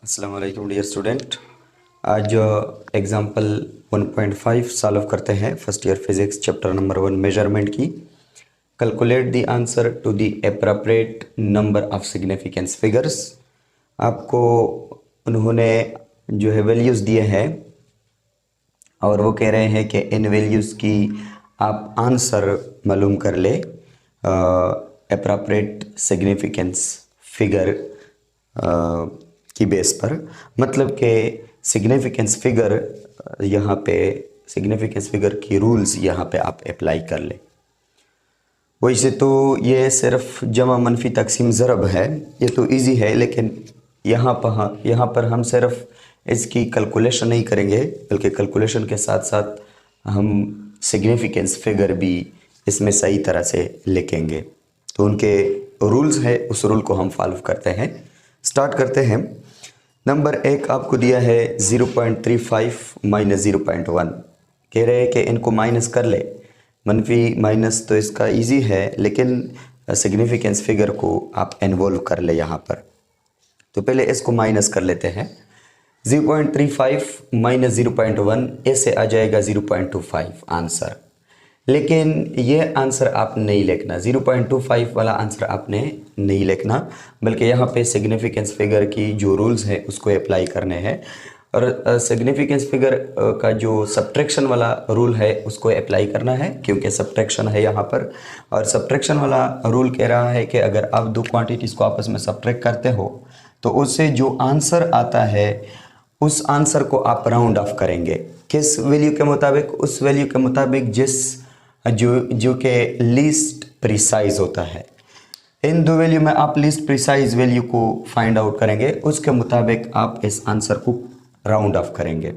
अस्सलाम वालेकुम dear student. आज एग्जाम्पल 1.5 सॉल्व करते हैं first year physics chapter number 1 measurement की। Calculate the answer to the appropriate number of significance figures. आपको उन्होंने जो है वैल्यूज़ दिए हैं और वो कह रहे हैं कि इन वैल्यूज़ की आप आंसर मालूम कर ले एप्रोप्रिएट सिग्निफिकेंस फिगर की बेस पर। मतलब कि सिग्निफिकेंस फिगर यहाँ पे सिग्निफिकेंस फिगर की रूल्स यहाँ पे आप अप्लाई कर ले। वैसे तो ये सिर्फ जमा मनफी तकसीम ज़रब है, ये तो इजी है, लेकिन यहाँ पर हम सिर्फ इसकी कैलकुलेशन नहीं करेंगे बल्कि कैलकुलेशन के साथ साथ हम सिग्निफिकेंस फिगर भी इसमें सही तरह से लिखेंगे। तो उनके रूल्स है, उस रूल को हम फॉलो करते हैं। स्टार्ट करते हैं। नंबर 1 आपको दिया है 0.35 माइनस 0.1। कह रहे हैं कि इनको माइनस कर ले। मनफी माइनस तो इसका इजी है, लेकिन सिग्निफिकेंस फिगर को आप इन्वॉल्व कर ले यहाँ पर। तो पहले इसको माइनस कर लेते हैं। 0.35 माइनस 0.1 ऐसे आ जाएगा 0.25 आंसर। लेकिन ये आंसर आप नहीं लिखना, 0.25 वाला आंसर आपने नहीं लिखना, बल्कि यहाँ पे सिग्निफिकेंस फिगर की जो रूल्स है उसको अप्लाई करने हैं। और सिग्निफिकेंस फिगर का जो सब्ट्रैक्शन वाला रूल है उसको अप्लाई करना है, क्योंकि सब्ट्रैक्शन है यहाँ पर। और सब्ट्रैक्शन वाला रूल कह रहा है कि अगर आप दो क्वांटिटीज़ को आपस में सब्ट्रैक्ट करते हो तो उससे जो आंसर आता है उस आंसर को आप राउंड ऑफ करेंगे। किस वैल्यू के मुताबिक? उस वैल्यू के मुताबिक जो कि लीस्ट प्रिसाइज होता है। इन दो वैल्यू में आप लीस्ट प्रिसाइज वैल्यू को फाइंड आउट करेंगे, उसके मुताबिक आप इस आंसर को राउंड ऑफ करेंगे।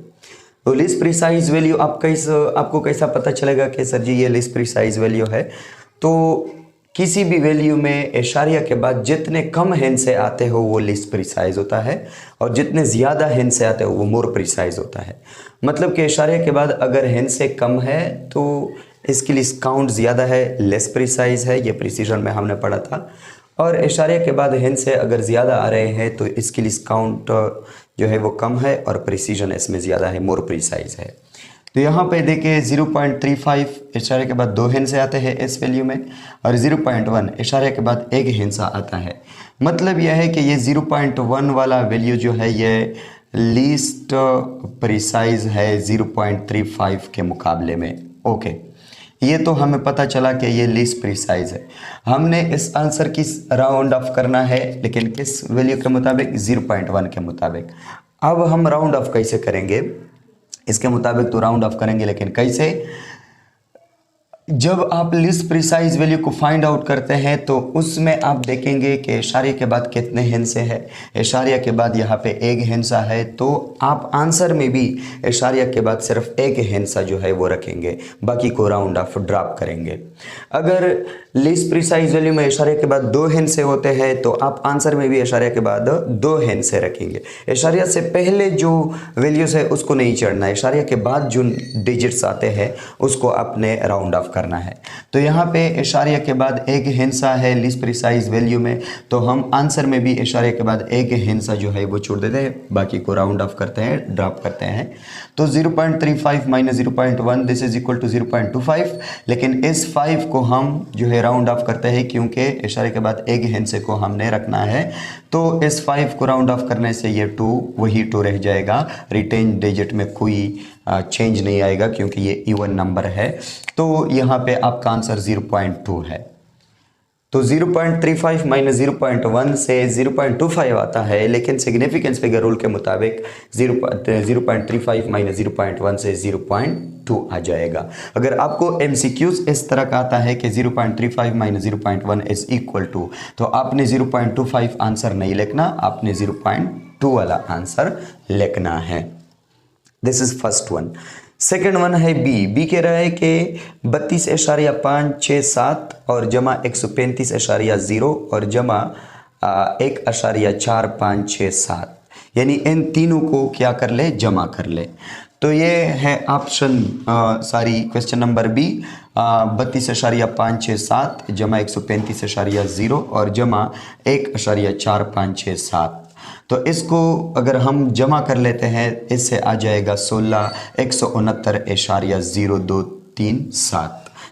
तो लीस्ट प्रिसाइज वैल्यू आपको कैसा पता चलेगा कि सर जी ये लीस्ट प्रिसाइज वैल्यू है? तो किसी भी वैल्यू में इशारिया के बाद जितने कम हिंट से आते हो वो लीस्ट प्रिसाइज होता है, और जितने ज़्यादा हिंट से आते हो वो मोर प्रिसाइज होता है। मतलब कि इशारिया के बाद अगर हिंट से कम है तो इसके लिए काउंट ज़्यादा है, लेस प्रिसाइज है, ये प्रिसीजन में हमने पढ़ा था। और इशारे के बाद हिंट से अगर ज़्यादा आ रहे हैं तो इसके लिए काउंट जो है वो कम है और प्रिसीजन इसमें ज़्यादा है, मोर प्रिसाइज है। तो यहाँ पे देखिए 0.35 इशारे के बाद दो हिंसा आते हैं इस वैल्यू में, और 0.1 इशारे के बाद एक हिंसा आता है। मतलब यह है कि ये 0.1 वाला वैल्यू जो है ये लीस्ट प्रिसाइज है 0.35 के मुकाबले में। ओके, ये तो हमें पता चला कि ये लीस्ट प्रिसाइज है। हमने इस आंसर की राउंड ऑफ करना है, लेकिन किस वैल्यू के मुताबिक? 0.1 के मुताबिक। अब हम राउंड ऑफ कैसे करेंगे? इसके मुताबिक तो राउंड ऑफ करेंगे, लेकिन कैसे? जब आप लीस्ट प्रिसाइज वैल्यू को फाइंड आउट करते हैं तो उसमें आप देखेंगे कि इशारे के बाद कितने हिंसे हैं। इशारिया के बाद यहाँ पे एक हिंसा है, तो आप आंसर में भी इशारिया के बाद सिर्फ एक हिंसा जो है वो रखेंगे, बाकी को राउंड ऑफ ड्रॉप करेंगे। अगर लीस्ट प्रिसाइज वैल्यू में इशारे के बाद दो हिंसे होते हैं तो आप आंसर में भी इशारे के बाद दो हिंसे रखेंगे। इशारिया से पहले जो वैल्यूज है उसको नहीं चढ़ना, इशारिया के बाद जो डिजिट्स आते हैं उसको आपने राउंड ऑफ करना है। तो यहाँ पे इशारिया के बाद एक हिंसा है लीस्ट प्रिसाइज वैल्यू में, तो हम आंसर में भी इशारे के बाद एक हिंसा जो है वो छोड़ देते हैं, बाकी को राउंड ऑफ करते हैं, ड्रॉप करते हैं। तो 0.35 minus 0.1 this is equal to 0.25। लेकिन इस 5 को हम जो है राउंड ऑफ करते हैं, क्योंकि इशारे के बाद एक हिंसे को हमने रखना है। तो इस 5 को राउंड ऑफ करने से ये 2 वही 2 रह जाएगा, रिटेन डिजिट में कोई चेंज नहीं आएगा क्योंकि ये इवन नंबर है। तो यहाँ पे आपका आंसर 0.2 है। तो 0.35 माइनस 0.1 से 0.25 आता है, लेकिन सिग्निफिकेंस फिगर रूल के मुताबिक 0.35 माइनस 0.1 से 0.2 आ जाएगा। अगर आपको MCQs इस तरह का आता है कि 0.35 माइनस 0.1 इज इक्वल टू, तो आपने 0.25 आंसर नहीं लिखना, आपने 0.2 वाला आंसर लिखना है। This is first one. Second one है बी कह रहा है कि 32.567 और जमा 135.0 और जमा 1.4567, यानी इन तीनों को क्या कर ले? जमा कर ले। तो ये है ऑप्शन क्वेश्चन नंबर बी, 32.567 जमा 135.0 और जमा 1.4567। तो इसको अगर हम जमा कर लेते हैं इससे आ जाएगा 16,169.0237।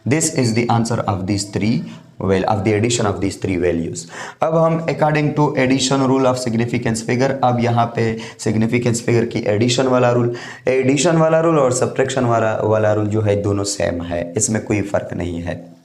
This is the answer of this three of the addition of these three values। अब हम according to addition rule of significance figure, अब यहाँ पे सिग्निफिकेंस फिगर की एडिशन वाला रूल और सब्ट्रैक्शन वाला रूल जो है दोनों सेम है, इसमें कोई फर्क नहीं है।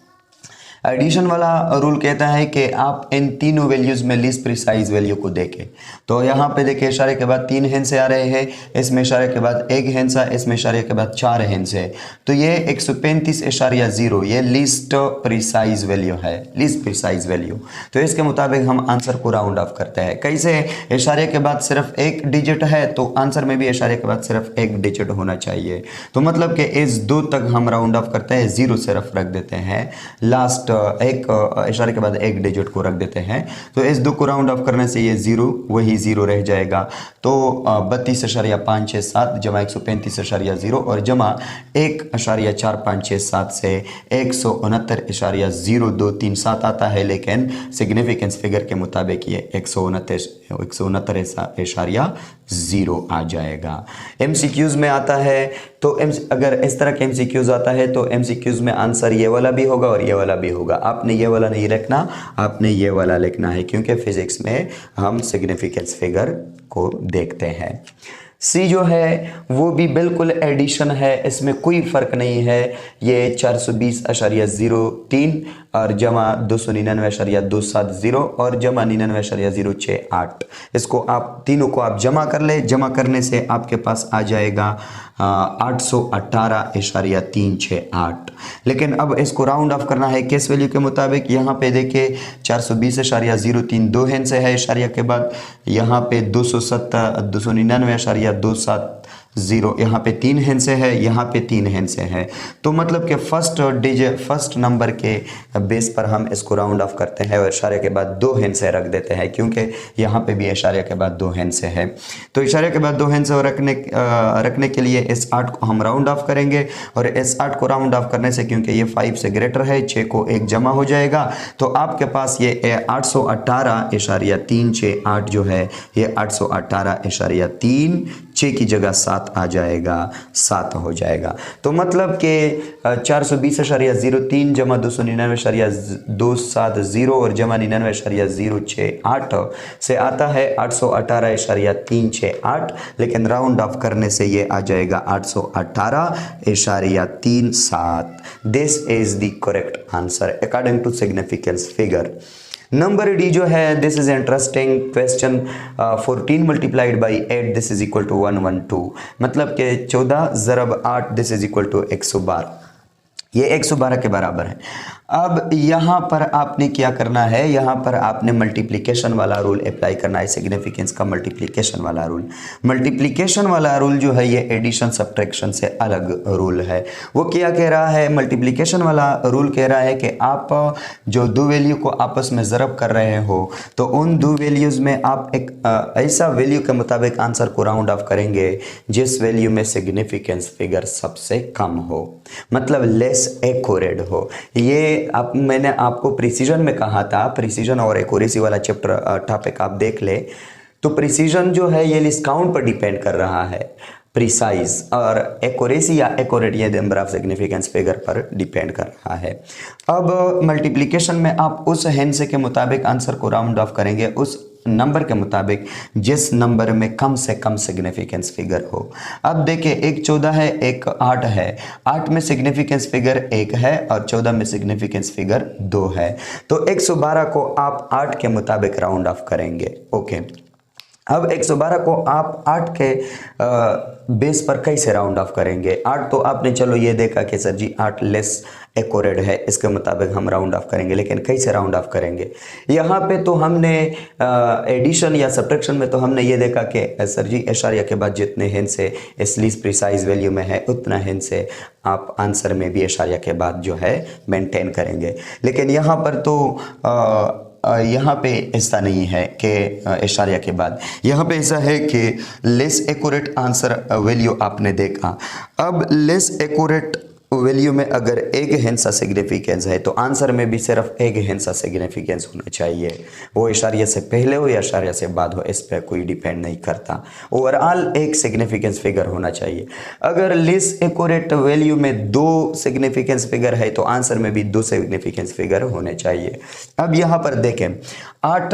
एडिशन वाला रूल कहता है कि आप इन तीनों वैल्यूज में लीस्ट प्रिसाइज वैल्यू को देखें। तो यहाँ पे देखिए इशारे के बाद 3 हिंसे आ रहे हैं, इसमें इशारे के बाद 1 हिंसा, इसमें इशारे के बाद 4 हिंसे। तो ये 135.0 ये लीस्ट प्रिसाइज वैल्यू है, लीस्ट प्रिसाइज वैल्यू। तो इसके मुताबिक हम आंसर को राउंड ऑफ करते हैं। कैसे? इशारे के बाद सिर्फ 1 डिजिट है तो आंसर में भी इशारे के बाद सिर्फ 1 डिजिट होना चाहिए। तो मतलब कि इस 2 तक हम राउंड ऑफ करते हैं, 0 सिर्फ रख देते हैं, लास्ट एक इशारे के बाद 1 डिजिट को रख देते हैं। तो इस 2 को राउंड ऑफ करने से ये 0 वही 0 रह जाएगा। तो 32.567 जमा 135.0 और जमा 1.4567 से 169.0237 आता है, लेकिन सिग्निफिकेंस फिगर के मुताबिक ये 169.0 आ जाएगा। एमसीक्यूज में आता है तो अगर इस तरह के एमसीक्यूज आता है तो एमसीक्यूज में आंसर ये वाला भी होगा और ये वाला भी होगा। आपने ये वाला नहीं रखना, आपने ये वाला लिखना है, क्योंकि फिजिक्स में हम सिग्निफिकेंस फिगर को देखते हैं। सी जो है वो भी बिल्कुल एडिशन है, इसमें कोई फ़र्क नहीं है। ये 420.03 और जमा 299.270 और जमा 99.068। इसको आप तीनों को आप जमा कर ले, जमा करने से आपके पास आ जाएगा 818.368। लेकिन अब इसको राउंड ऑफ करना है किस वैल्यू के मुताबिक? यहाँ पे देखिए 420.03 2 हिंसे है इशारिया के बाद, यहाँ पे 299.270, यहाँ पे 3 हिंसे है, यहाँ पे 3 हिंसे है। तो मतलब कि फर्स्ट नंबर के बेस पर हम इसको राउंड ऑफ करते हैं और इशारे के बाद 2 हिंसे रख देते हैं, क्योंकि यहाँ पे भी इशारे के बाद 2 हिंसे है। तो इशारे के बाद 2 हिंसे रखने के लिए इस 8 को हम राउंड ऑफ करेंगे और इस 8 को राउंड ऑफ करने से, क्योंकि ये 5 से ग्रेटर है, 6 को 1 जमा हो जाएगा। तो आपके पास ये 818.368 जो है ये 818.36 की जगह 7 आ जाएगा, 7 हो जाएगा। तो मतलब कि 420.03 जमा 299.270 और जमा 99.068 से आता है 818.368, लेकिन राउंड ऑफ करने से ये आ जाएगा 818.37। This is the correct answer according to significance figure. Number D जो है, this is interesting question. 14 multiplied by 8 this is equal to 112, मतलब कि 14 ज़रब 8 दिस इज इक्वल टू 112, ये 112 के बराबर है। अब यहाँ पर आपने क्या करना है, यहाँ पर आपने मल्टीप्लिकेशन वाला रूल अप्लाई करना है, सिग्निफिकेंस का मल्टीप्लिकेशन वाला रूल। मल्टीप्लिकेशन वाला रूल जो है ये एडिशन सब्ट्रैक्शन से अलग रूल है। वो क्या कह रहा है? मल्टीप्लिकेशन वाला रूल कह रहा है कि आप जो 2 वैल्यू को आपस में ज़रब कर रहे हो तो उन 2 वैल्यूज़ में आप एक ऐसा वैल्यू के मुताबिक आंसर को राउंड ऑफ करेंगे जिस वैल्यू में सिग्निफिकेंस फिगर सबसे कम हो, मतलब लेस एक्यूरेट हो। ये मैंने आपको प्रिसीजन में कहा था, प्रिसीजन और एक्यूरेसी वाला चैप्टर टॉपिक आप देख ले। तो प्रिसीजन जो है ये लीस्ट काउंट पर डिपेंड कर रहा है, प्रिसाइज, और एक्यूरेसी या एक्यूरेट ये नंबर ऑफ सिग्निफिकेंस फिगर पर डिपेंड कर रहा है। अब मल्टीप्लिकेशन में आप उस हिंसे के मुताबिक आंसर को राउंड ऑफ करेंगे, उस नंबर के मुताबिक जिस नंबर में कम से कम सिग्निफिकेंस फिगर हो। अब देखिए एक 14 है, एक 8 है। 8 में सिग्निफिकेंस फिगर 1 है और 14 में सिग्निफिकेंस फिगर 2 है। तो 112 को आप 8 के मुताबिक राउंड ऑफ करेंगे। ओके, अब 112 को आप 8 के बेस पर कैसे राउंड ऑफ करेंगे? 8 तो आपने चलो ये देखा कि सर जी 8 लेस एक्यूरेट है, इसके मुताबिक हम राउंड ऑफ करेंगे, लेकिन कैसे राउंड ऑफ करेंगे? यहाँ पे तो हमने एडिशन या सब्ट्रैक्शन में तो हमने ये देखा कि सर जी इशारिया के बाद जितने हिंसे इस लीस्ट प्रिसाइज वैल्यू में है उतना हिंसे आप आंसर में भी इशारिया के बाद जो है मेंटेन करेंगे। लेकिन यहाँ पर तो यहाँ पे ऐसा नहीं है कि इशारिया के बाद, यहाँ पे ऐसा है कि लेस एक्यूरेट आंसर वैल्यू आपने देखा। अब लेस एक्यूरेट वैल्यू में अगर एक हिस्सा सिग्निफिकेंस है तो आंसर में भी सिर्फ एक हिस्सा सिग्निफिकेंस होना चाहिए, वो इशारिया से पहले हो या इशारिया से बाद हो, इस पर कोई डिपेंड नहीं करता। ओवरऑल एक सिग्निफिकेंस फिगर होना चाहिए। अगर लेस एक्यूरेट वैल्यू में 2 सिग्निफिकेंस फिगर है तो आंसर में भी 2 सिग्निफिकेंस फिगर होने चाहिए। अब यहाँ पर देखें 8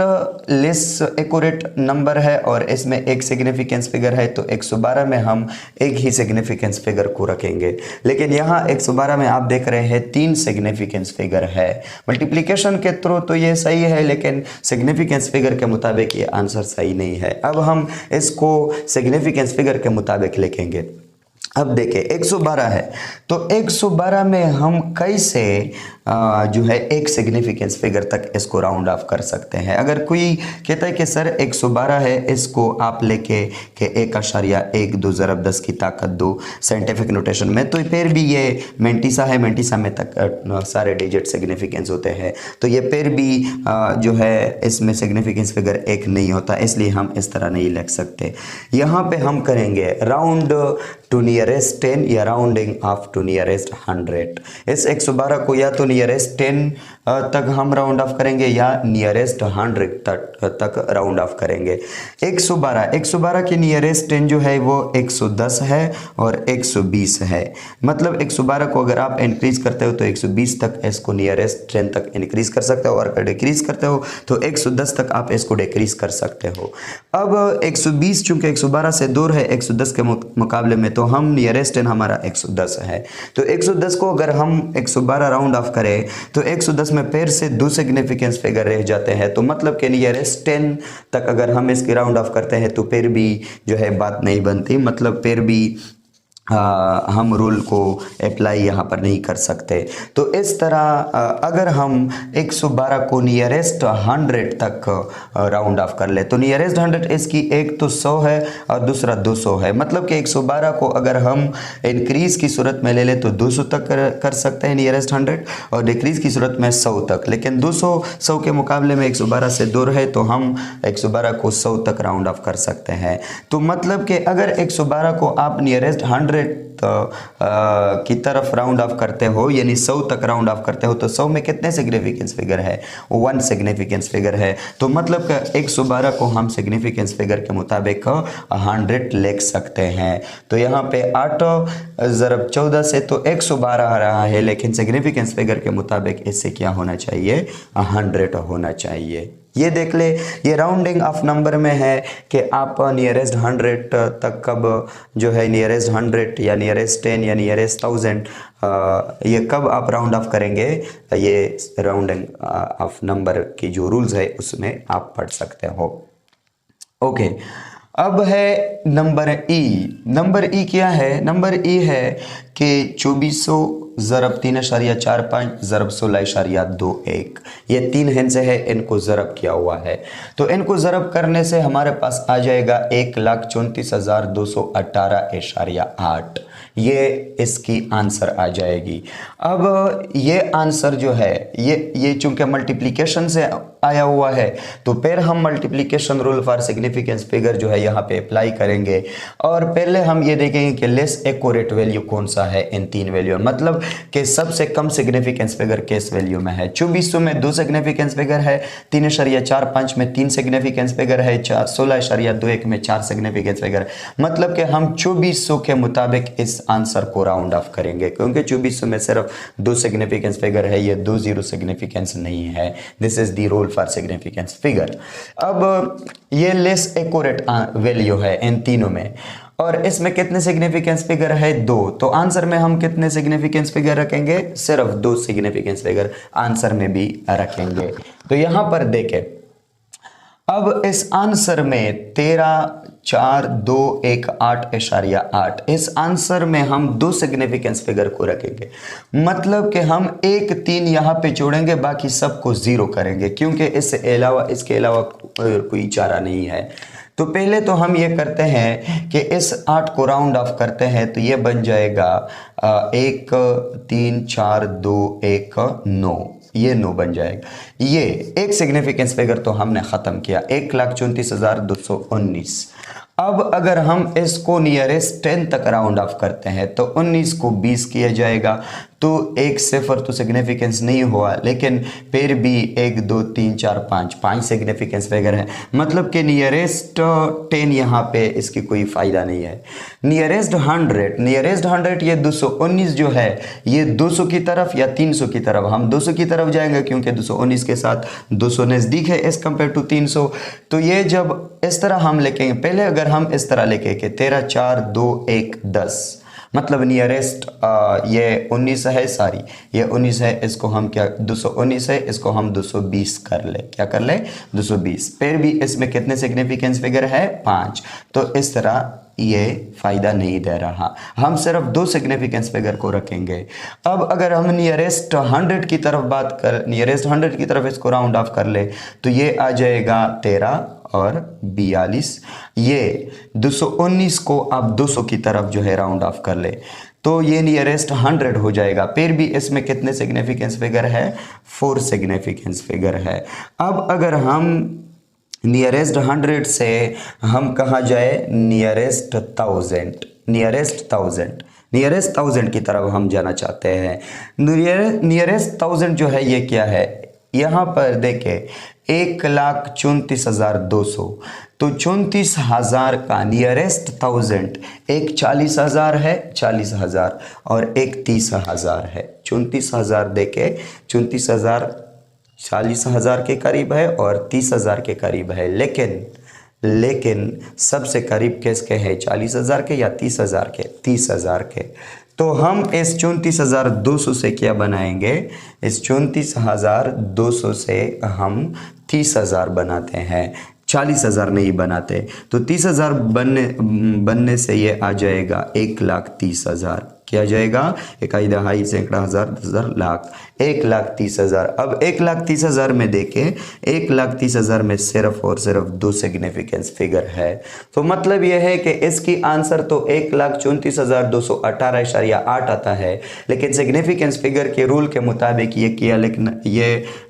लेस एक्यूरेट नंबर है और इसमें एक सिग्निफिकेंस फिगर है, तो 112 में हम एक ही सिग्निफिकेंस फिगर को रखेंगे। लेकिन यहाँ 112 में आप देख रहे हैं 3 सिग्निफिकेंस फिगर है। मल्टीप्लिकेशन के थ्रू तो ये सही है, लेकिन सिग्निफिकेंस फिगर के मुताबिक ये आंसर सही नहीं है। अब हम इसको सिग्निफिकेंस फिगर के मुताबिक लिखेंगे। अब देखिए 112 है, तो 112 में हम कैसे जो है एक सिग्निफिकेंस फिगर तक इसको राउंड ऑफ कर सकते हैं। अगर कोई कहता है कि सर 112 है, इसको आप लेके कि 1.12 ज़रब 10 की ताकत 2 साइंटिफिक नोटेशन में, तो फिर भी ये मेंटिसा है, मेंटिसा में तक सारे डिजिट सिग्निफिकेंस होते हैं, तो ये फिर भी जो है इसमें सिग्निफिकेंस फिगर 1 नहीं होता, इसलिए हम इस तरह नहीं लिख सकते। यहाँ पे हम करेंगे राउंड टू नियरेस्ट 10 या राउंडिंग ऑफ टू नियरेस्ट 100। इस 112 को या तो नियरेस्ट 10 तक हम राउंड ऑफ करेंगे या नियरेस्ट 100 तक राउंड ऑफ करेंगे। 112 के नियरेस्ट 10 जो है वो 110 है और 120 है। मतलब 112 को अगर आप इंक्रीज करते हो तो 120 तक इसको नियरेस्ट 10 तक इंक्रीज कर सकते हो, और अगर डिक्रीज करते हो तो 110 तक आप इसको डिक्रीज कर सकते हो। अब 120 चूंकि 112 से दूर है 110 के मुकाबले में, तो हम नियरेस्ट 10 हमारा 110 है, तो 110 को अगर हम 112 राउंड ऑफ करें तो 110 में फिर से 2 सिग्निफिकेंस फिगर रह जाते हैं। तो मतलब कि नियरेस्ट 10 तक अगर हम इसकी राउंड ऑफ करते हैं तो फिर भी जो है बात नहीं बनती, मतलब फिर भी हम रूल को अप्लाई यहाँ पर नहीं कर सकते। तो इस तरह अगर हम 112 को नियरेस्ट 100 तक राउंड ऑफ कर ले तो नियरेस्ट 100 इसकी एक तो 100 है और दूसरा 200 है। मतलब कि 112 को अगर हम इंक्रीज की सूरत में ले ले तो 200 तक कर सकते हैं नियरेस्ट 100, और डिक्रीज की सूरत में 100 तक। लेकिन 200 100 के मुकाबले में 112 से दूर है, तो हम 112 को 100 तक राउंड ऑफ कर सकते हैं। तो मतलब कि अगर 112 को आप नियरेस्ट 100 की तरफ राउंड ऑफ करते हो, यानी 100 तक राउंड ऑफ करते हो, तो 100 में कितने सिग्निफिकेंस फिगर है? 1 सिग्निफिकेंस फिगर है। तो मतलब कि 112 को हम सिग्निफिकेंस फिगर के मुताबिक 100 लिख सकते हैं। तो यहाँ पे 8 ज़रब 14 से तो 112 आ रहा है, लेकिन सिग्निफिकेंस फिगर के मुताबिक इससे क्या होना चाहिए? 100 होना चाहिए। ये देख ले, ये राउंडिंग ऑफ नंबर में है कि आप नियरेस्ट 100 तक कब जो है नियरेस्ट 100 या नियरेस्ट 10 या नियरेस्ट 1000 ये कब आप राउंड ऑफ करेंगे, ये राउंडिंग ऑफ नंबर की जो रूल्स है उसमें आप पढ़ सकते हो। ओके, अब है नंबर ई। नंबर ई क्या है? नंबर ई है कि 2400 ज़रब 3.45 ज़रब 16.21, ये 3 हिस्से है, इनको ज़रब किया हुआ है। तो इनको ज़रब करने से हमारे पास आ जाएगा 1,34,218.8, ये इसकी आंसर आ जाएगी। अब ये आंसर जो है ये चूंकि मल्टीप्लिकेशन से आया हुआ है, तो फिर हम multiplication rule for significance figure जो है यहाँ पे अप्लाई करेंगे, और पहले हम ये देखेंगे कि लेस एक्यूरेट वैल्यू कौन सा है इन 3 वैल्यू, मतलब कि सबसे कम सिग्निफिकेंस फिगर किस वैल्यू में है। 2400 में 2 सिग्निफिकेंस फिगर है, 3.45 में 3 सिग्निफिकेंस फिगर है, 16.21 में 4 सिग्निफिकेंस फिगर। मतलब कि हम 2400 के मुताबिक इस आंसर को राउंड ऑफ करेंगे, क्योंकि 2400 में सिर्फ 2 सिग्निफिकेंस फिगर है, ये 2 जीरो सिग्निफिकेंस नहीं है। This is the rule for significance figure. अब ये लेस एक्यूरेट वैल्यू है इन तीनों में, और इसमें कितने सिग्निफिकेंस फिगर है? 2। तो आंसर में हम कितने सिग्निफिकेंस फिगर रखेंगे? सिर्फ 2 सिग्निफिकेंस फिगर आंसर में भी रखेंगे। तो यहां पर देखें, अब इस आंसर में 13,4,2,1,8.8, इस आंसर में हम 2 सिग्निफिकेंस फिगर को रखेंगे। मतलब कि हम 1 3 यहाँ पे जोड़ेंगे, बाकी सबको 0 करेंगे, क्योंकि इसके अलावा कोई चारा नहीं है। तो पहले तो हम ये करते हैं कि इस 8 को राउंड ऑफ करते हैं, तो ये बन जाएगा 1 3 4 2 1 9, ये 9 बन जाएगा। ये एक सिग्निफिकेंस फिगर तो हमने ख़त्म किया, 1,34,219। अब अगर हम इसको नियरेस्ट 10 तक राउंड ऑफ करते हैं तो 19 को 20 किया जाएगा, तो एक सिफर तो सिग्निफिकेंस नहीं हुआ, लेकिन फिर भी 1 2 3 4 5 सिग्निफिकेंस फिगर है, मतलब कि नियरेस्ट 10 यहाँ पे इसकी कोई फ़ायदा नहीं है। नियरेस्ट 100 ये 219 जो है ये 200 की तरफ या 300 की तरफ, हम 200 की तरफ जाएंगे क्योंकि 219 के साथ 200 नज़दीक है एज़ कम्पेयर टू 300। तो ये जब इस तरह हम लिखेंगे, पहले अगर हम इस तरह लिखें कि 13 4 2 1 10, मतलब नियरेस्ट ये 19 है, सॉरी ये 19 है, इसको हम क्या 219 है, इसको हम 220 कर ले, क्या कर ले 220। फिर भी इसमें कितने सिग्निफिकेंस फिगर है 5, तो इस तरह ये फ़ायदा नहीं दे रहा, हम सिर्फ 2 सिग्निफिकेंस फिगर को रखेंगे। अब अगर हम नियरेस्ट 100 की तरफ बात कर, नियरेस्ट 100 की तरफ इसको राउंड ऑफ कर ले तो ये आ जाएगा 13 और 42। ये 219 को आप 200 की तरफ जो है राउंड ऑफ कर ले तो ये नियरेस्ट 100 हो जाएगा। फिर भी इसमें कितने सिग्निफिकेंस फिगर है 4 सिग्निफिकेंस फिगर है। अब अगर हम नियरेस्ट 100 से हम कहा जाए नियरेस्ट 1000 की तरफ हम जाना चाहते हैं। नियरेस्ट 1000 जो है ये क्या है, यहाँ पर देखें 1,34,200, तो 34,000 का नियरेस्ट 1000, एक 40,000 है 40,000 और एक 30,000 है। 34,000 देखे 34,000 40,000 के करीब है और 30,000 के करीब है, लेकिन सबसे करीब किसके है 40,000 के या 30,000 के 30,000 के। तो हम इस 34,200 से क्या बनाएंगे, इस 34,200 से हम 30,000 बनाते हैं, 40,000 नहीं बनाते। तो 30,000 बनने से ये आ जाएगा 1,30,000, क्या जाएगा 1 दहाई सैकड़ा हज़ार 10,000 लाख 1,30,000। अब 1,30,000 में देखें 1,30,000 में सिर्फ और सिर्फ 2 सिग्निफिकेंस फिगर है, तो मतलब यह है कि इसकी आंसर तो 1,34,218.8 आता है, लेकिन सिग्निफिकेंस फिगर के रूल के मुताबिक ये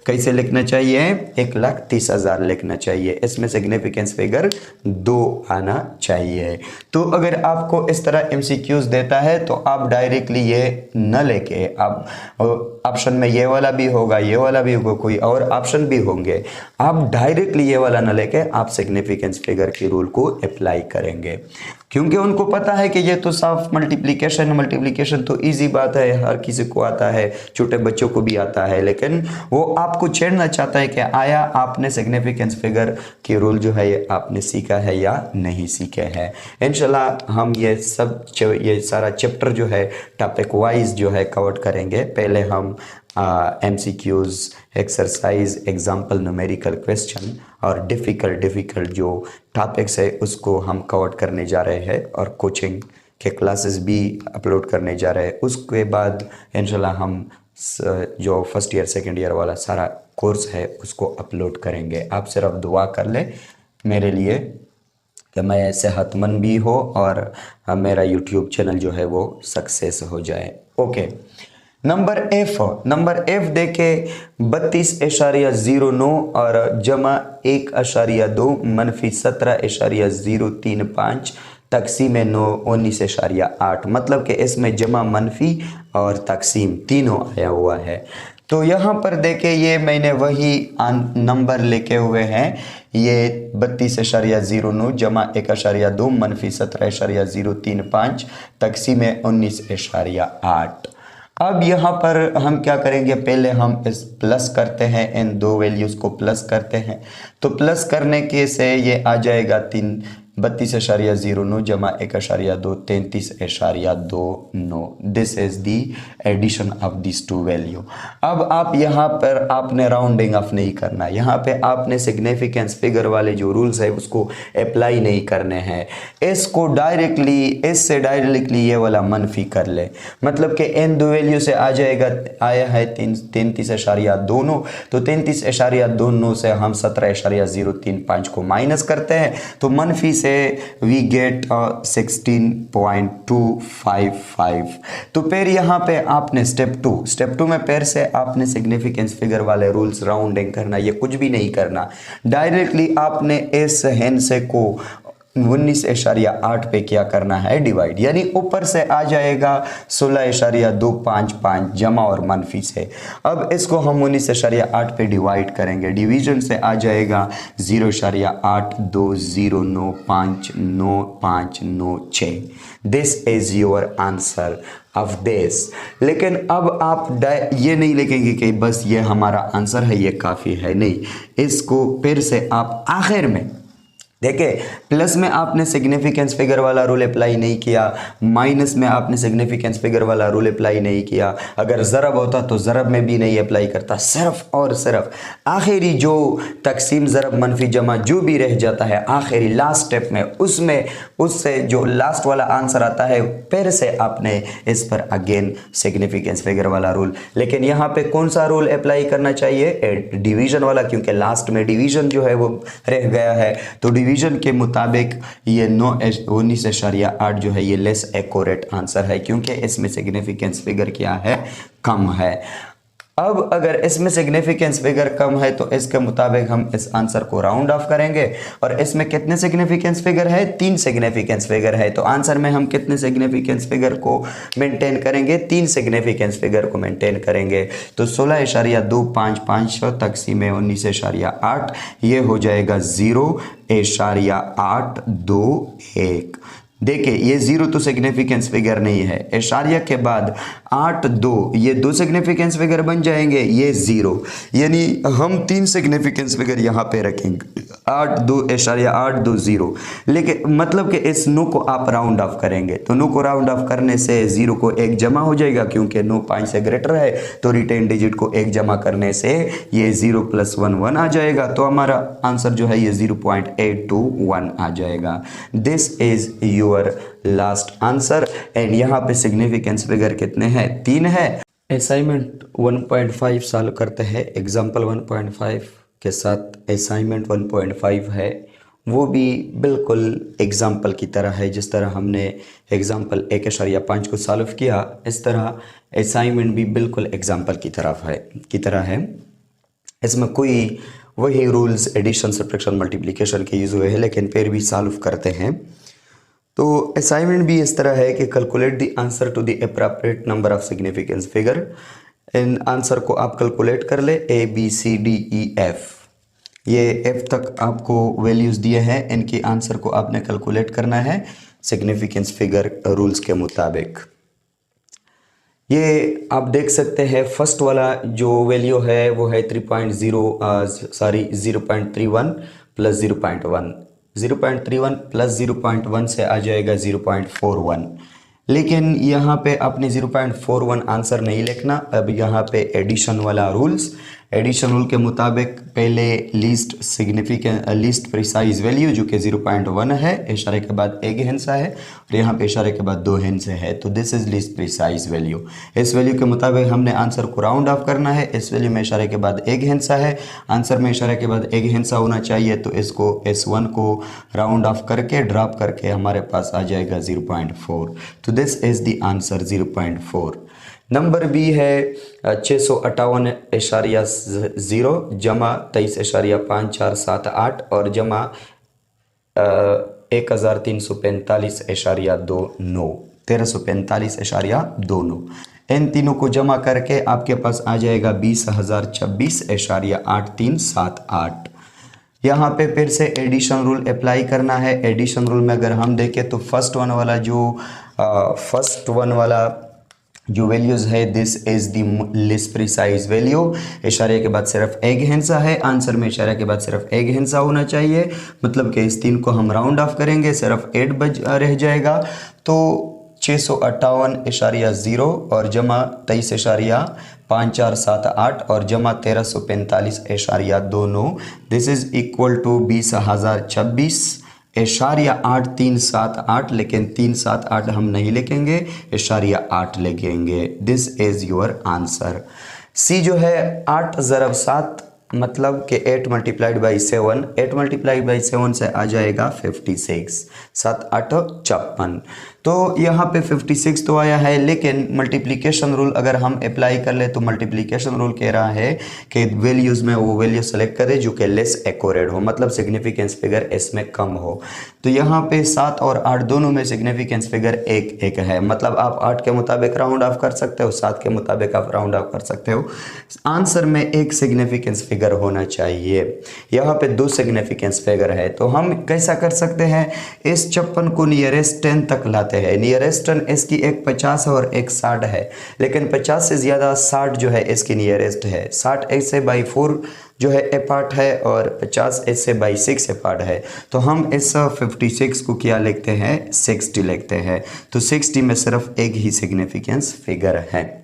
कैसे लिखना चाहिए 1,30,000 लिखना चाहिए, इसमें सिग्निफिकेंस फिगर 2 आना चाहिए। तो अगर आपको इस तरह MCQs देता है तो आप डायरेक्टली ये न लेके, आप ऑप्शन में ये वाला भी होगा, ये वाला भी होगा, कोई और ऑप्शन भी होंगे, आप डायरेक्टली ये वाला न लेके आप सिग्निफिकेंस फिगर के रूल को अप्लाई करेंगे, क्योंकि उनको पता है कि ये तो साफ मल्टीप्लिकेशन तो इजी बात है, हर किसी को आता है, छोटे बच्चों को भी आता है, लेकिन वो आपको छेड़ना चाहता है कि आया आपने सिग्निफिकेंस फिगर के रूल जो है ये आपने सीखा है या नहीं सीखे हैं। इंशाल्लाह हम ये सारा चैप्टर जो है टॉपिक वाइज जो है कवर करेंगे। पहले हम MCQs, exercise, example, numerical question और डिफ़िकल्ट जो टॉपिक्स है उसको हम कवर करने जा रहे हैं, और कोचिंग के क्लासेस भी अपलोड करने जा रहे हैं। उसके बाद इंशाल्लाह हम जो फर्स्ट ईयर सेकेंड ईयर वाला सारा कोर्स है उसको अपलोड करेंगे। आप सिर्फ दुआ कर ले मेरे लिए कि मैं सेहतमंद भी हो और मेरा यूट्यूब चैनल जो है वो सक्सेस हो जाए। ओके, नंबर एफ देखे 32.09 और जमा 1.2 मनफी 17.035 तकसीम 19.8, मतलब कि इसमें जमा मनफी और तकसीम तीनों आया हुआ है। तो यहाँ पर देखे ये मैंने वही नंबर लेके हुए हैं, ये 32.09 जमा 1.2 मनफी 17.035 तकसीम 19.8। अब यहाँ पर हम क्या करेंगे, पहले हम इस प्लस करते हैं, इन 2 वैल्यूज़ को प्लस करते हैं, तो प्लस करने के से ये आ जाएगा 32.09 जमा 1.2 33.29। This is the addition of this 2 value. अब आप यहाँ पर आपने राउंडिंग ऑफ नहीं करना, यहाँ पे आपने सिग्निफिकेंस फिगर वाले जो रूल्स है उसको अप्लाई नहीं करने हैं, इसको इससे डायरेक्टली ये वाला मनफी कर ले, मतलब कि इन 2 वैल्यू से आ जाएगा, आया है 33.2, तो 33.2 से हम 17.035 को माइनस करते हैं, तो मनफी से we get 16.255। तो फिर यहाँ पे आपने स्टेप टू में फिर से आपने सिग्निफिकेंस फिगर वाले रूल्स राउंडिंग करना, ये कुछ भी नहीं करना, डायरेक्टली आपने इस हिस्से को 19.8 पे क्या करना है डिवाइड, यानी ऊपर से आ जाएगा 16.255 जमा और मनफी से। अब इसको हम 19.8 पे डिवाइड करेंगे, डिवीजन से आ जाएगा 0.8209599596। This is your answer of this. लेकिन अब आप ये नहीं लिखेंगे कि बस ये हमारा आंसर है, ये काफ़ी है, नहीं, इसको फिर से आप आखिर में देखिए, प्लस में आपने सिग्निफिकेंस फिगर वाला रूल अप्लाई नहीं किया, माइनस में आपने सिग्निफिकेंस फिगर वाला रूल अप्लाई नहीं किया, अगर ज़रब होता तो ज़रब में भी नहीं अप्लाई करता, सिर्फ और सिर्फ आखिरी जो तकसीम ज़रब मनफी जमा जो भी रह जाता है आखिरी लास्ट स्टेप में, उसमें उससे जो लास्ट वाला आंसर आता है फिर से आपने इस पर अगेन सिग्निफिकेंस फिगर वाला रूल। लेकिन यहाँ पे कौन सा रूल अप्लाई करना चाहिए, डिवीज़न वाला, क्योंकि लास्ट में डिवीज़न जो है वो रह गया है। तो डिवीजन के मुताबिक ये 19.8 जो है ये लेस एक्यूरेट आंसर है, क्योंकि इसमें सिग्निफिकेंस फिगर क्या है, कम है। अब अगर इसमें सिग्निफिकेंस फिगर कम है तो इसके मुताबिक हम इस आंसर को राउंड ऑफ करेंगे, और इसमें कितने सिग्निफिकेंस फिगर है, 3 सिग्निफिकेंस फिगर है। तो आंसर में हम कितने सिग्निफिकेंस फिगर को मेंटेन करेंगे, 3 सिग्निफिकेंस फिगर को मेंटेन करेंगे। तो 16.255 तकसीम 19.8 ये हो जाएगा 0.821। देखिए ये 0 तो सिग्निफिकेंस फिगर नहीं है, इशारिया के बाद 8 2 ये 2 सिग्निफिकेंस फिगर बन जाएंगे, ये 0, यानी हम 3 सिग्निफिकेंस फिगर यहाँ पे रखेंगे, 8.2.820। लेकिन मतलब कि इस 9 को आप राउंड ऑफ करेंगे, तो 9 को राउंड ऑफ करने से 0 को 1 जमा हो जाएगा, क्योंकि 9 5 से ग्रेटर है, तो रिटेन डिजिट को 1 जमा करने से ये 0 + 1 1 आ जाएगा। तो हमारा आंसर जो है ये 0.821 आ जाएगा। This is your last answer. And यहाँ पे सिग्निफिकेंस फिगर कितने हैं, 3 है। असाइनमेंट 1.5 सॉल्व करते हैं, एग्जाम्पल 1.5 के साथ असाइनमेंट 1.5 है, वो भी बिल्कुल एग्जाम्पल की तरह है। जिस तरह हमने एग्जाम्पल 1.5 को सॉल्व किया, इस तरह असाइनमेंट भी बिल्कुल एग्जाम्पल की तरह है। इसमें कोई वही रूल्स एडिशन, सब्ट्रैक्शन, मल्टीप्लिकेशन के यूज़ हुए हैं, लेकिन फिर भी सॉल्व करते हैं। तो असाइनमेंट भी इस तरह है कि calculate the answer to the appropriate number of significance figure. इन आंसर को आप कैलकुलेट कर ले, ABCDEF, ये F तक आपको वैल्यूज़ दिए हैं, इनके आंसर को आपने कैलकुलेट करना है सिग्निफिकेंस फिगर रूल्स के मुताबिक। ये आप देख सकते हैं, फर्स्ट वाला जो वैल्यू है वो है 0.31 प्लस 0.1, 0.31 प्लस 0.1 से आ जाएगा 0.41। लेकिन यहाँ पे आपने 0.41 आंसर नहीं लिखना। अब यहाँ पे एडिशन वाला रूल्स, एडिशन रूल के मुताबिक पहले लीस्ट प्रिसाइज वैल्यू जो कि 0.1 है, इशारे के बाद एक हिस्सा है, और यहाँ पे इशारे के बाद 2 हिस्से है, तो this is least precise value. इस वैल्यू के मुताबिक हमने आंसर को राउंड ऑफ करना है। इस वैल्यू में इशारे के बाद एक हिस्सा है, आंसर में इशारे के बाद एक हिस्सा होना चाहिए, तो इसको S1 को राउंड ऑफ करके ड्रॉप करके हमारे पास आ जाएगा 0.4। तो this is the answer 0.4। Number B है 658.0 जमा 23.5478 और जमा 1345.29 1345.29। इन तीनों को जमा करके आपके पास आ जाएगा 20,026.8378। यहाँ पे फिर से एडिशन रूल अप्लाई करना है। एडिशन रूल में अगर हम देखें तो फर्स्ट वन वाला जो वैल्यूज़ है, this is the least precise value. इशारे के बाद सिर्फ एक हिस्सा है, आंसर में इशारे के बाद सिर्फ एक हिस्सा होना चाहिए, मतलब कि इस 3 को हम राउंड ऑफ करेंगे, सिर्फ 8 बच रह जाएगा। तो 658.0 और जमा 23.5478 और जमा 1345.29, दिस इज इक्वल टू 20,026.8378। लेकिन 378 हम नहीं लिखेंगे, 8 लिखेंगे। This is your answer. सी जो है 8 ज़रब 7 मतलब कि 8 मल्टीप्लाइड बाई 7, 8 मल्टीप्लाइड बाई 7 से आ जाएगा 56, 7 8 56। तो तो यहाँ पे 56 तो आया है, लेकिन मल्टीप्लिकेशन रूल अगर हम अप्लाई कर ले तो मल्टीप्लिकेशन रूल कह रहा है कि वैल्यूज़ में वो वैल्यू सेलेक्ट करें जो कि लेस एक्यूरेट हो, मतलब सिग्निफिकेंस फिगर इसमें कम हो। तो यहाँ पे 7 और 8 दोनों में सिग्निफिकेंस फिगर 1 है, मतलब आप 8 के मुताबिक राउंड ऑफ कर सकते हो, 7 के मुताबिक आप राउंड ऑफ कर सकते हो। आंसर में एक सिग्निफिकेंस फिगर होना चाहिए। यहाँ पे 2 सिग्निफिकेंस फिगर है, तो हम कैसा कर सकते हैं, इस 56 को नियरेस्ट 10 तक लाते हैं। नियरेस्ट 10 इसकी एक 50 और एक 60 है, लेकिन 50 से ज़्यादा 60 जो है इसकी नियरेस्ट है। 60 ऐसे बाई 4 जो है अपार्ट है और 50 ऐसे बाई 6 अपार्ट है। तो हम इस 56 को क्या लिखते हैं, 60 लिखते हैं। तो 60 में सिर्फ एक ही सिग्निफिकेंस फिगर है।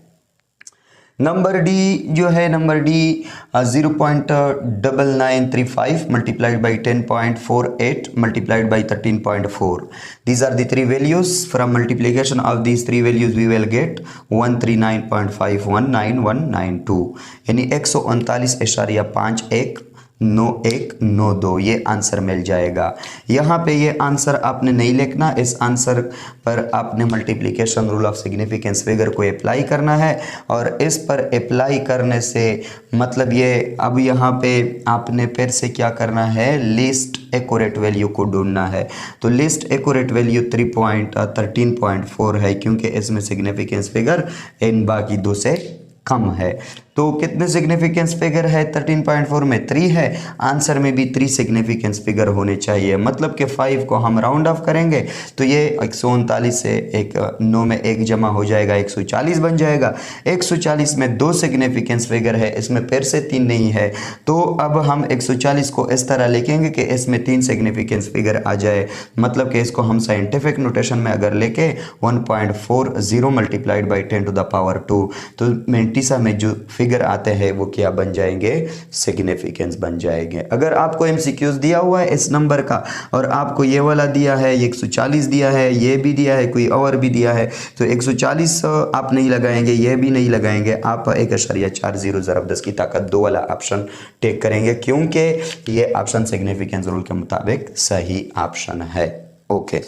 नंबर डी जो है, number D 0.9935 multiplied by 10.48 multiplied by 13.4। These are the 3 values. From multiplication of these 3 values we will get 139.519192, यानी 139.51 9192 ये आंसर मिल जाएगा। यहाँ पे ये आंसर आपने नहीं लिखना, इस आंसर पर आपने multiplication rule of significance figure को अप्लाई करना है, और इस पर अप्लाई करने से मतलब ये अब यहाँ पे आपने फिर से क्या करना है, लिस्ट एक्यूरेट वैल्यू को ढूंढना है। तो लिस्ट एक्यूरेट वैल्यू 13.4 है, क्योंकि इसमें सिग्निफिकेंस फिगर इन बाकी 2 से कम है। तो कितने सिग्निफिकेंस फिगर है, 13.4 में 3 है, आंसर में भी 3 सिग्निफिकेंस फिगर होने चाहिए। मतलब कि 5 को हम राउंड ऑफ करेंगे तो ये 139 से एक 9 में 1 जमा हो जाएगा, 140 बन जाएगा। 140 में 2 सिग्निफिकेंस फिगर है, इसमें फिर से 3 नहीं है। तो अब हम 140 को इस तरह लिखेंगे कि इसमें 3 सिग्निफिकेंस फिगर आ जाए, मतलब कि इसको हम साइंटिफिक नोटेशन में अगर लेके 1.40 multiplied by 10 to the power 2, तो मेंटिसा में जो फिगर आते हैं वो क्या बन जाएंगे, सिग्निफिकेंस बन जाएंगे। अगर आपको एमसीक्यूज दिया हुआ है इस नंबर का और आपको ये वाला दिया है, 140 दिया है, ये भी दिया है, कोई और भी दिया है, तो 140 आप नहीं लगाएंगे, ये भी नहीं लगाएंगे, आप 1.40 ज़रब 10 की ताकत 2 वाला ऑप्शन टेक करेंगे, क्योंकि ये ऑप्शन सिग्निफिकेंस रूल के मुताबिक सही ऑप्शन है। ओके,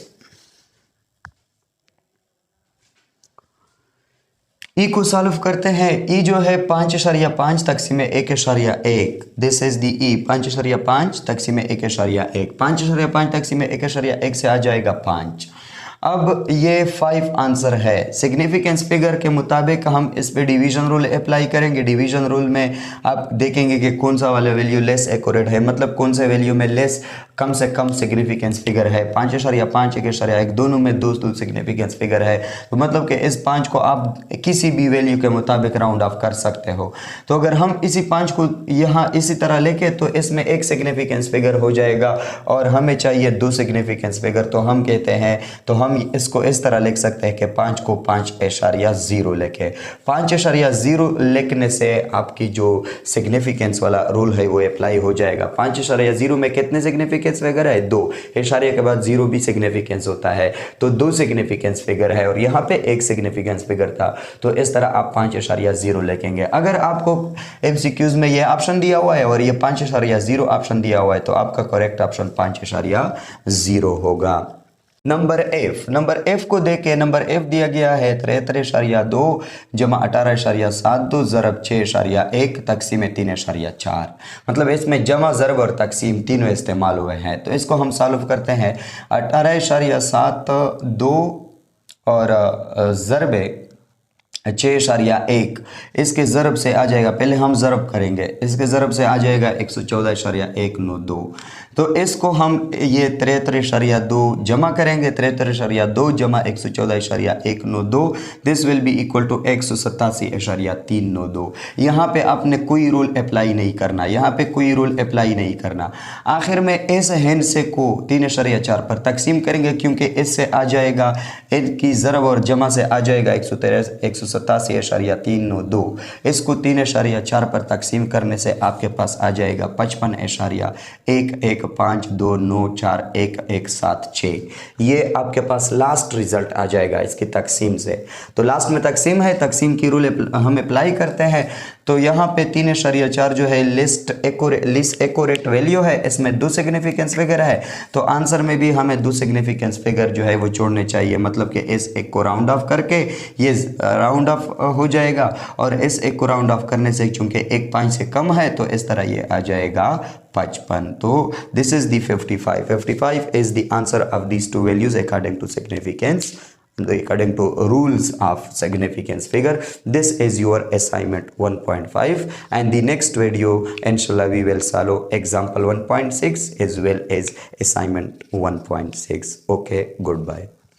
ई को सॉल्व करते हैं। ई जो है 5.5 तकसीम 1.1, दिस इज दी ई। 5.5 तकसीम 1.1, 5.5 तकसीम 1.1 से आ जाएगा 5। अब ये 5 आंसर है। सिग्निफिकेंस फिगर के मुताबिक हम इस पे डिवीजन रूल अप्लाई करेंगे। डिवीजन रूल में आप देखेंगे कि कौन सा वाला वैल्यू लेस एक्यूरेट है, मतलब कौन से वैल्यू में लेस कम से कम सिग्निफिकेंस फिगर है। 5.5 1.1 दोनों में 2 सिग्निफिकेंस फिगर है, तो मतलब कि इस 5 को आप किसी भी वैल्यू के मुताबिक राउंड ऑफ कर सकते हो। तो अगर हम इसी 5 को यहाँ इसी तरह लेके तो इसमें 1 सिग्निफिकेंस फिगर हो जाएगा और हमें चाहिए 2 सिग्निफिकेंस फिगर। तो हम कहते हैं, तो हम इसको इस तरह लिख सकते हैं कि 5 को 5.0 लेके 5.0 लिखने से आपकी जो सिग्निफिकेंस वाला रूल है वो अप्लाई हो जाएगा। 5.0 में कितने सिग्निफिकेंस फिगर है, 2। इशारे के बाद 0 भी सिग्निफिकेंस होता है, तो 2 सिग्निफिकेंस फिगर है और यहाँ पे 1 सिग्निफिकेंस फिगर था। तो इस तरह आप 5.0 लिखेंगे। अगर आपको एमसीक्यूज में ये ऑप्शन दिया हुआ है और ये 5.0 ऑप्शन दिया हुआ है तो आपका करेक्ट ऑप्शन 5.0 होगा। नंबर एफ को देखे, नंबर एफ दिया गया है 73.2 जमा 18.72 ज़रब 6.1 तकसीम 3.4। मतलब इसमें जमा, ज़रब और तकसीम तीनों इस्तेमाल हुए हैं। तो इसको हम सॉल्व करते हैं। 18.72 और ज़रब 6.1 इसके ज़रब से आ जाएगा, पहले हम ज़रब करेंगे, इसके ज़रब से आ जाएगा 114.192। तो इसको हम ये 73.2 जमा करेंगे, 73.2 जमा 114.192, this will be equal to 187.392। यहाँ पे आपने कोई रूल अप्लाई नहीं करना, यहाँ पे कोई रूल अप्लाई नहीं करना। आखिर में इस हिस्से को 3.4 पर तकसीम करेंगे, क्योंकि इससे आ जाएगा, इनकी ज़रब और जमा से आ जाएगा 187.392। इसको 3.4 पर तकसीम करने से आपके पास आ जाएगा 55.115294117 ये आपके पास लास्ट रिजल्ट आ जाएगा इसकी तकसीम से। तो लास्ट में तकसीम है, तकसीम की रूल हम अप्लाई करते हैं। तो यहाँ पे 3.4 जो है लिस्ट एक्यूरेट वैल्यू है, इसमें 2 सिग्निफिकेंस फिगर है, तो आंसर में भी हमें 2 सिग्निफिकेंस फिगर जो है वो जोड़ने चाहिए। मतलब कि इस एक को राउंड ऑफ करके ये राउंड ऑफ हो जाएगा, और इस एक को राउंड ऑफ करने से चूंकि एक 5 से कम है तो इस तरह ये आ जाएगा 55। तो this is the 55 is the answer of these two values according to significance, according to rules of significance figure. This is your assignment 1.5, and the next video inshallah we will solve example 1.6 as well as assignment 1.6. Okay, goodbye.